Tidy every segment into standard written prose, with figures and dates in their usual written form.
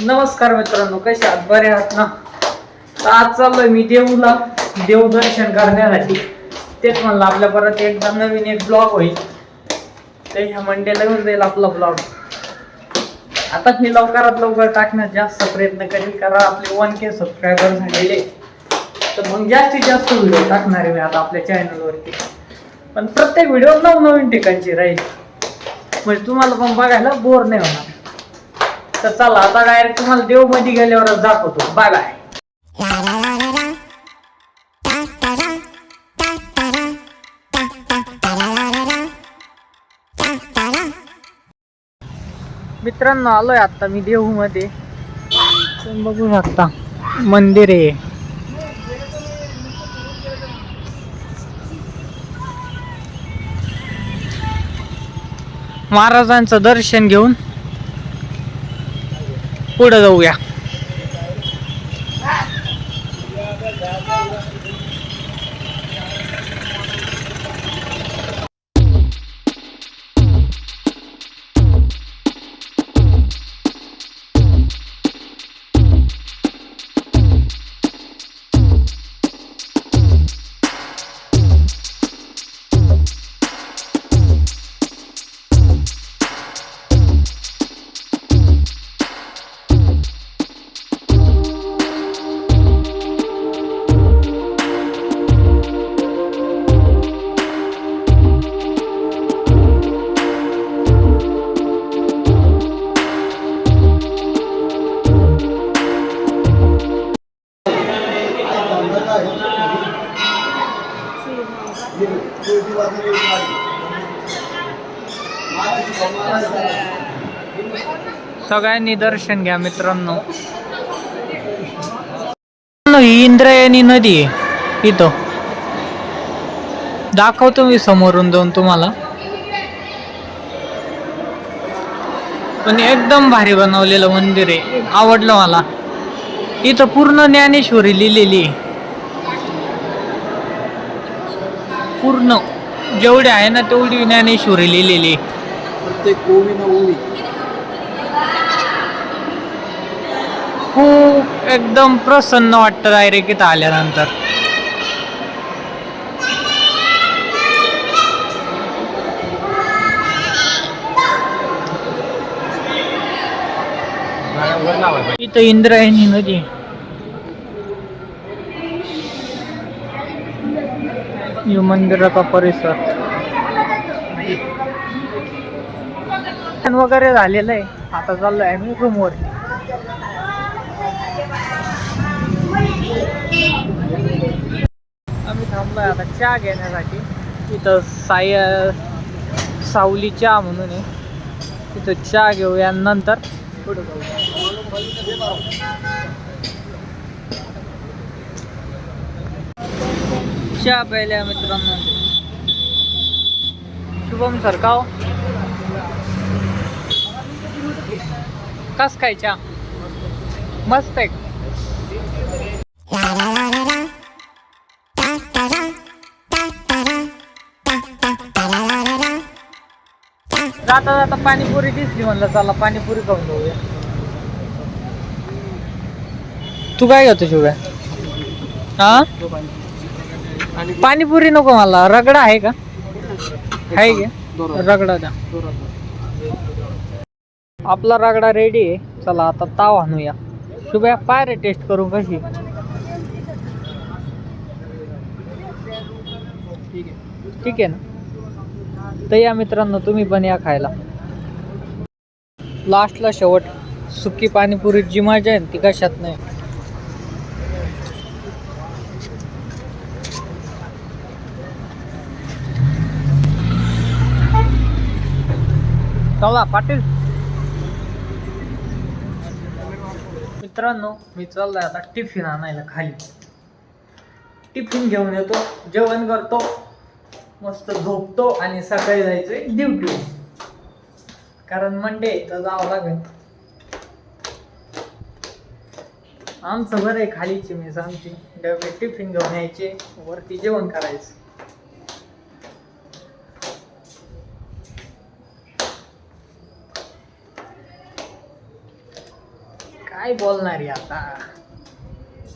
नमस्कार मित्रांनो, कसे आहात? बरे आहात ना? तर आज चाललोय मी देऊला देवदर्शन करण्यासाठी. तेच म्हणलं आपल्या परत एकदा नवीन एक ब्लॉग होईल. तर ह्या मंडेला येऊन जाईल आपला ब्लॉग. आता मी लवकरात लवकर टाकण्याचा जास्त प्रयत्न करेल, कारण आपले 1K सबस्क्रायबर झालेले. तर मग जास्तीत जास्त व्हिडिओ टाकणार आहे मी आता आपल्या चॅनलवरती. पण प्रत्येक व्हिडिओ नवनवीन ठिकाणची राहील, म्हणजे तुम्हाला पण बघायला बोर नाही होणार. तर चला आता डायरेक्ट तुम्हाला देव मध्ये गेल्यावर दाखवतो. Bye bye. मित्रांनो, आलोय आता मी देहू मध्ये. तुम्ही बघू शकता मंदिर आहे. महाराजांचं दर्शन घेऊन पुढे जाऊया. सगळ्यांनी दर्शन घ्या मित्रांनो. ही इंद्रायणी नदी आहे इथं. दाखवतो मी समोरून जाऊन तुम्हाला. पण एकदम भारी बनवलेलं मंदिर आहे, आवडलं मला. इथं पूर्ण ज्ञानेश्वरी लिहिलेली आहे. पूर्ण जेवढी आहे ना तेवढी ज्ञानेश्वरी लिहिलेली. प्रत्येक ओवी न ओवी खूप एकदम प्रसन्न वाटतं डायरेक्ट इथं आल्यानंतर. इथं इंद्रायणी नदी. मंदिराचा परिसर वगैरे झालेलं आहे. आता चाललोय आम्ही रूमवर. आम्ही थांबलोय आता चहा घेण्यासाठी. इथं सावली चहा म्हणून आहे. तिथं चहा घेऊया, नंतर पुढे जाऊ. चहा प्यायला मित्रांनो. शुभम सर का हो? कस काय चहा? मस्त आहे. जाता जाता पाणीपुरी दिसली, म्हणलं चला पाणीपुरी खाऊन जाऊया. तू काय घेतो शिव्या? हा, पाणीपुरी नको मला, रगडा आहे का? आहे का? रगडा द्या. आपला रगडा रेडी आहे. चला आता ताव आणूया. शुभ्या पाय रे टेस्ट करू कशी. ठीक आहे ना? तर या मित्रांनो, तुम्ही पण या खायला. लास्टला शेवट सुकी पाणीपुरी जी मजा आहे ती कशात नाही. चला पाटील. मित्रांनो, मी चाललोय आता टिफिन आणायला खाली. टिफिन घेऊन येतो, जेवण करतो, मस्त झोपतो आणि सकाळी जायचंय ड्युटी. कारण मंडे तर जावं लागेल. आमचं बरं आहे, खालीची मेस आमची. डबे टिफिन घेऊन यायचे, वरती जेवण करायचं. काय बोलणार आहे आता.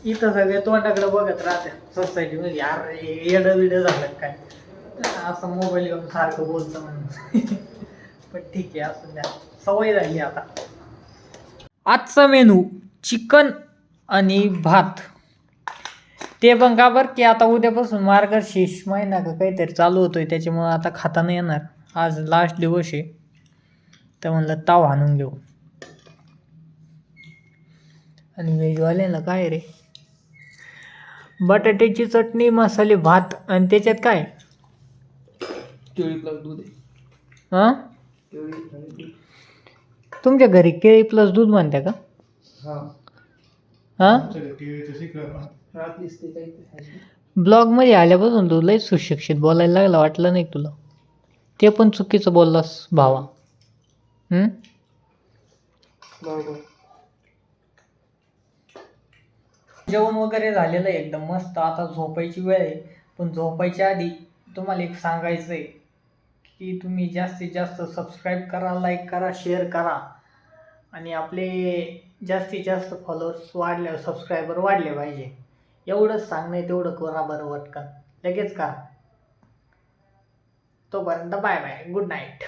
इथं सगळे तोंडाकडे बघत राहते सोसायटीमध्ये. यार येडं बिडं झालं काय असं मोबाईल घेऊन सारखं बोलतं म्हणून. पण ठीक आहे, असं द्या, सवय झाली आता. आजचा मेनू चिकन आणि भात. ते पण का बरं की आता उद्यापासून मार्गशीर्ष महिना का काहीतरी चालू होतोय, त्याच्यामुळं आता खाता नाही येणार. आज लास्ट दिवस आहे, तर म्हणलं ताव आणून घेऊ. आणि व्हेजवाल्याला काय रे, बटाट्याची चटणी, मसाले भात, आणि त्याच्यात काय केळी प्लस दूध आहे. हां, केळी आणि दूध. तुमच्या घरी केळी प्लस दूध म्हणते का? हा, हां, रात्रीच ते काही ब्लॉगमध्ये आल्यापासून तू लय सुशिक्षित बोलायला लागला, वाटलं नाही तुला? ते पण चुकीचं बोललास भावा. बरोबर. जेवण वगैरे झालेलं आहे एकदम मस्त. आता झोपायची वेळ आहे, पण झोपायच्या आधी तुम्हाला एक सांगायचं आहे की तुम्ही जास्तीत जास्त सबस्क्राईब करा, लाईक करा, शेअर करा, आणि आपले जास्तीत जास्त फॉलोअर्स वाढले, सबस्क्रायबर वाढले पाहिजे. एवढंच सांगणं आहे, तेवढं करा बरं पटकन, लगेच करा. तोपर्यंत बाय बाय, गुड नाईट.